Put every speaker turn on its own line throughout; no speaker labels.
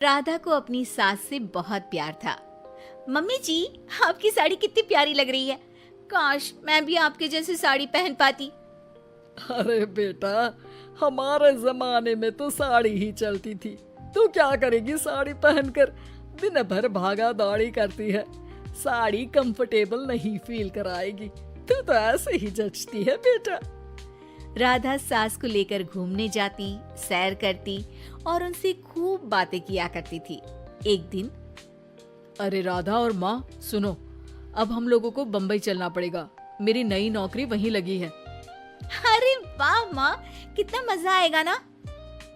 राधा को अपनी सास से बहुत प्यार था। मम्मी जी, आपकी साड़ी कितनी प्यारी लग रही है। काश मैं भी आपके जैसी साड़ी पहन पाती।
अरे बेटा, हमारे जमाने में तो साड़ी ही चलती थी। तू क्या करेगी साड़ी पहनकर? दिन भर भागा दौड़ी करती है। साड़ी कंफर्टेबल नहीं फील कराएगी। तू तो ऐसे ही जचती है बेटा।
राधा सास को लेकर घूमने जाती, सैर करती और उनसे खूब बातें किया करती थी। एक दिन,
अरे राधा और माँ सुनो, अब हम लोगों को बम्बई चलना पड़ेगा। मेरी नई नौकरी वहीं लगी है।
अरे वाह माँ, कितना मजा आएगा ना।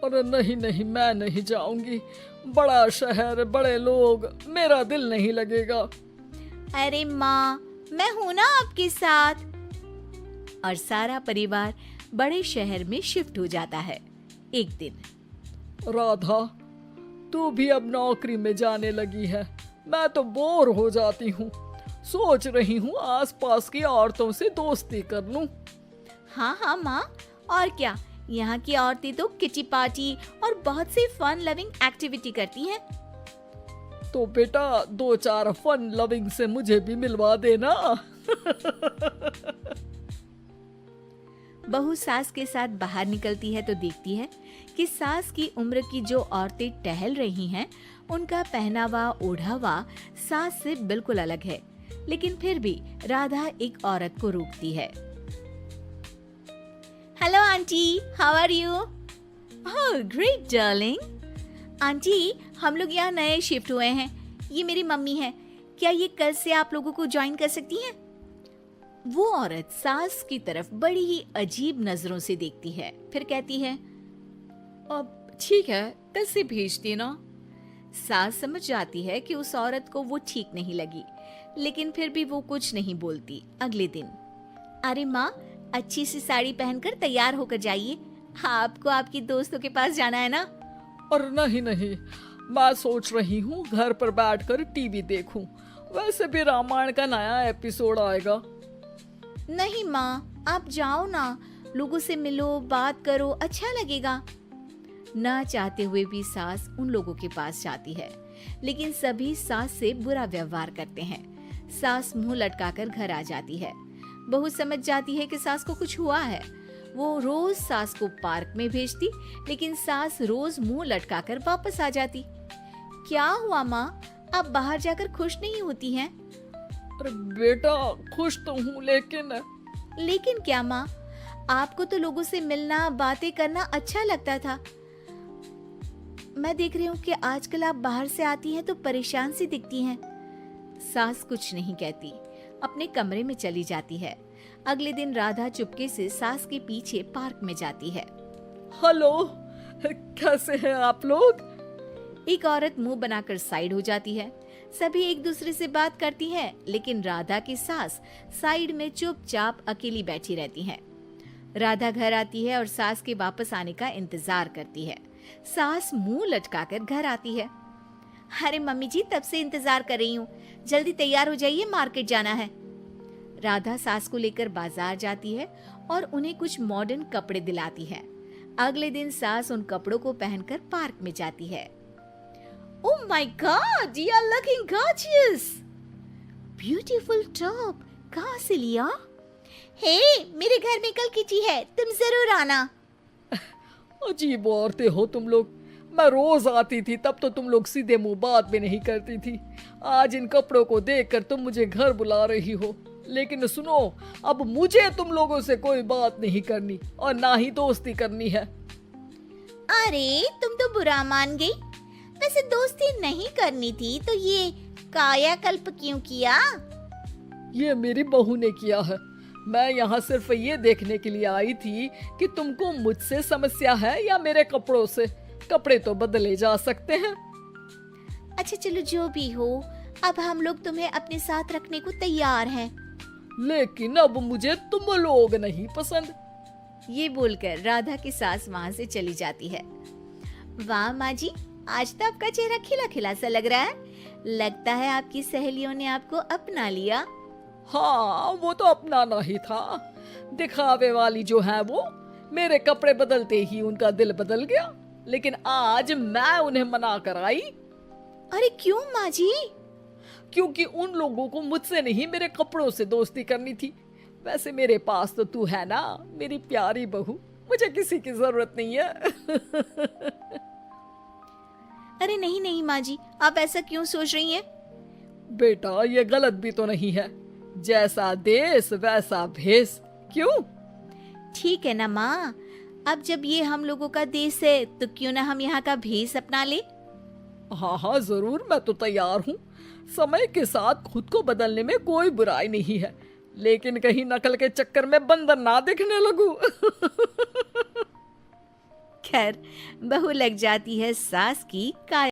अरे नहीं नहीं, मैं नहीं जाऊंगी। बड़ा शहर, बड़े लोग, मेरा दिल नहीं लगेगा।
अरे माँ, मैं हूँ ना आपके साथ। और सारा परिवार बड़े शहर में शिफ्ट हो जाता है। एक दिन,
राधा, तू भी अब नौकरी में जाने लगी है। मैं तो बोर हो जाती हूँ। सोच रही हूँ आसपास की औरतों से दोस्ती कर लूं।
हाँ हाँ माँ, और क्या, यहाँ की औरतें तो किची पार्टी और बहुत सी फन लविंग एक्टिविटी करती हैं।
तो बेटा, 2-4 फन लविंग से मुझे भी मिलवा देना।
बहू सास के साथ बाहर निकलती है तो देखती है कि सास की उम्र की जो औरतें टहल रही हैं, उनका पहनावा ओढ़ावा सास से बिल्कुल अलग है। लेकिन फिर भी राधा एक औरत को रोकती है। Hello aunty, how are you? Oh great darling. Aunty, हम लोग यहाँ नए शिफ्ट हुए हैं। ये मेरी मम्मी है। क्या ये कल से आप लोगों को ज्वाइन कर सकती हैं? वो औरत सास की तरफ बड़ी ही अजीब नजरों से देखती है, फिर कहती है,
अब ठीक है, कल से भेज देना।
सास समझ जाती है कि उस औरत को वो ठीक नहीं लगी, लेकिन फिर भी वो कुछ नहीं बोलती। अगले दिन, अरे माँ, अच्छी सी साड़ी पहनकर तैयार होकर जाइए। आपको आपकी दोस्तों के पास जाना है ना।
और नहीं नहीं, मैं सोच रही हूँ घर पर बैठकर टीवी देखूं। वैसे भी रामायण का नया एपिसोड आएगा।
नहीं माँ, आप जाओ ना, लोगों से मिलो, बात करो, अच्छा लगेगा। ना चाहते हुए भी सास उन लोगों के पास जाती है, लेकिन सभी सास से बुरा व्यवहार करते हैं। सास मुंह लटकाकर घर आ जाती है। बहू समझ जाती है कि सास को कुछ हुआ है। वो रोज सास को पार्क में भेजती, लेकिन सास रोज मुंह लटकाकर वापस आ जाती। क्या हुआ माँ, आप बाहर जाकर खुश नहीं होती हैं?
अरे बेटा, खुश तो हूँ,
लेकिन क्या माँ? आपको तो लोगों से मिलना, बातें करना अच्छा लगता था। मैं देख रही हूँ कि आजकल आप बाहर से आती हैं तो परेशान सी दिखती हैं। सास कुछ नहीं कहती, अपने कमरे में चली जाती है। अगले दिन राधा चुपके से सास के पीछे पार्क में जाती है।
हेलो, कैसे हैं आप लोग?
एक औरत मुंह बनाकर साइड हो जाती है। सभी एक दूसरे से बात करती हैं, लेकिन राधा की सास साइड में चुपचाप अकेली बैठी रहती हैं। राधा घर आती है और सास के वापस आने का इंतजार करती है। सास मुंह लटकाकर घर आती है। अरे मम्मी जी, तब से इंतजार कर रही हूँ, जल्दी तैयार हो जाइए, मार्केट जाना है। राधा सास को लेकर बाजार जाती है और उन्हें कुछ मॉडर्न कपड़े दिलाती है। अगले दिन सास उन कपड़ों को पहनकर पार्क में जाती है। Oh my God, you are looking gorgeous. Beautiful top. कहाँ से लिया? हे, मेरे घर में कल किची है, तुम जरूर आना।
अजीब औरतें हो तुम लोग। मैं रोज आती थी, तब तो तुम लोग सीधे मुंह बात भी नहीं करती थी। आज इन कपड़ों को देखकर तुम मुझे घर बुला रही हो। लेकिन सुनो, अब मुझे तुम लोगों से कोई बात नहीं करनी और ना ही दोस्ती करनी है।
अरे, तुम तो बुरा मान गई। वैसे दोस्ती नहीं करनी थी तो ये कायाकल्प क्यों किया?
ये मेरी बहू ने किया है। मैं यहाँ सिर्फ ये देखने के लिए आई थी कि तुमको मुझसे समस्या है या मेरे कपड़ों से। कपड़े तो बदले जा सकते हैं।
अच्छा चलो, जो भी हो, अब हम लोग तुम्हें अपने साथ रखने को तैयार हैं।
लेकिन अब मुझे तुम लोग नहीं पसंद।
ये बोलकर राधा की सास वहाँ से चली जाती है। वाह माँ जी, आज तो आपका चेहरा खिला खिला सा लग रहा है। लगता है आपकी सहेलियों ने आपको अपना लिया।
हाँ, वो तो अपनाना ही था। दिखावे वाली जो है वो, मेरे कपड़े बदलते ही उनका दिल बदल गया। लेकिन आज मैं उन्हें मना कर आई,
अरे क्यों माँ जी?
क्योंकि उन लोगों को मुझसे नहीं मेरे कपड़ों से दोस्ती करनी थी। वैसे मेरे पास तो तू है ना, मेरी प्यारी बहू, मुझे किसी की जरूरत नहीं है।
अरे नहीं नहीं माँ जी, आप ऐसा क्यों सोच रही हैं?
बेटा ये गलत भी तो नहीं है, जैसा देश वैसा भेष। क्यों?
ठीक है ना माँ, अब जब ये हम लोगों का देश है तो क्यों ना हम यहाँ का भेष अपना ले।
हाँ हाँ जरूर, मैं तो तैयार हूँ। समय के साथ खुद को बदलने में कोई बुराई नहीं है, लेकिन कहीं नकल के चक्कर में बंदर ना दिखने लगूं।
खैर, बहू लग जाती है सास की काया